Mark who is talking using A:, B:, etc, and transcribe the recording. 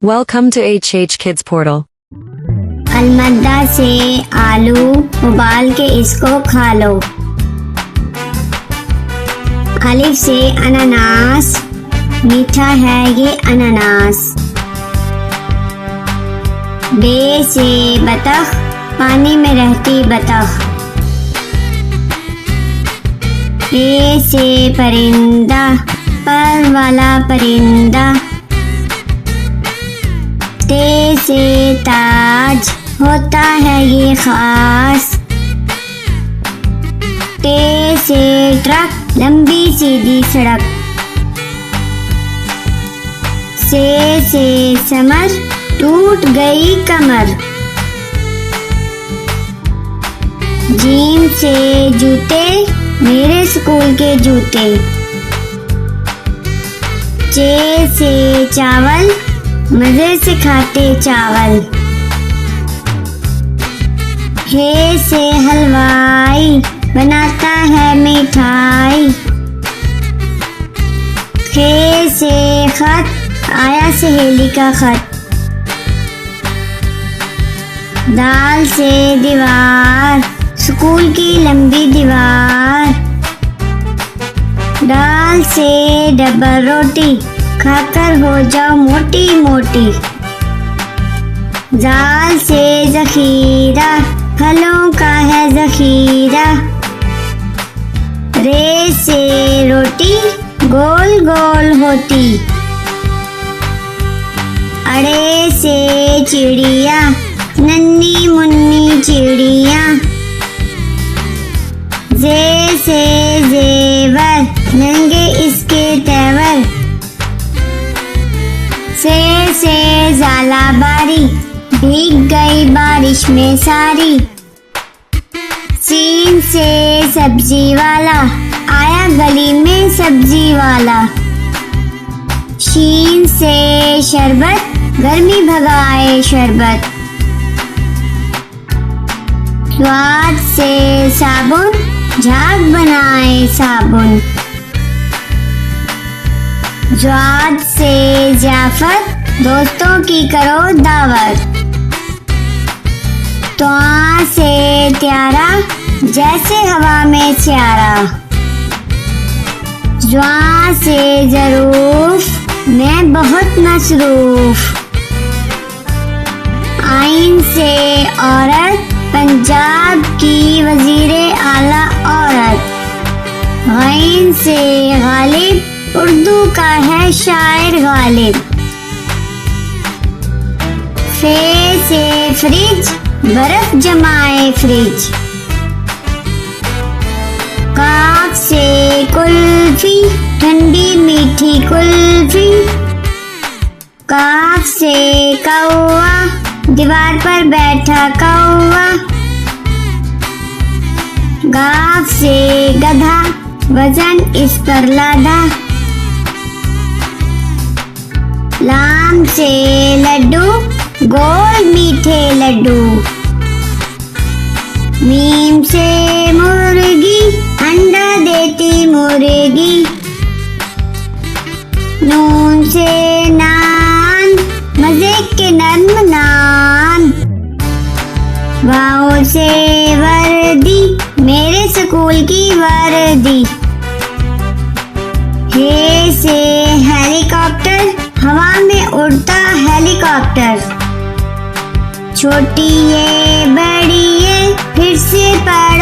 A: Welcome to HH Kids Portal.
B: अलमद्दा से आलू उबाल के इसको खा लो। अलिफ से अनानास, मीठा है ये अनानास। बे से बतख, पानी में रहती बतख। पे से परिंदा, पर वाला परिंदा। ते से ताज, होता है ये खास। टे से ट्रक, लंबी सीधी सड़क। से समर, टूट गई कमर। जीम से जूते, मेरे स्कूल के जूते। चे से चावल, मजे से खाते चावल। हे से हलवाई, बनाता है मिठाई। खे से खत, आया सहेली का खत। दाल से दीवार, स्कूल की लंबी दीवार। दाल से डबल रोटी, खाकर हो जाओ मोटी मोटी। जाल से जखीरा, फलों का है जखीरा। रे से रोटी, गोल गोल होती। अड़े से चिड़िया, नन्ही मुन्नी चिड़िया। जे से जेवर, नंगे इसके तेवर। से झालाबारी, भीग गई बारिश में सारी। सीन से सब्जी वाला, आया गली में सब्जी वाला। शीन से शरबत, गर्मी भगाए शरबत। स्वाद से साबुन, झाग बनाए साबुन। ज्वाद से जाफर, दोस्तों की करो दावत। त्वा से त्यारा, जैसे हवा में स्यारा। ज्वा से जरूफ, मैं बहुत मसरूफ। आइन से औरत, पंजाब की वजीरे आला औरत। गैन से गालिब, उर्दू का है शायर गालिब। फे से फ्रिज, बर्फ जमाए फ्रिज। काफ से कुल्फी, ठंडी मीठी कुल्फी। काफ से कौवा, दीवार पर बैठा कौवा। गाफ से गधा, वजन इस पर लादा। लाम से लड्डू, गोल मीठे लड्डू। मीम से मुर्गी, अंडा देती मुर्गी। नून से नान, मजे के नर्म नान। वाओ से वर्दी, मेरे स्कूल की वर्दी। हे से हेलीकॉप्टर, हवा में उड़ता हेलीकॉप्टर। छोटी ये बड़ी ये, फिर से पढ़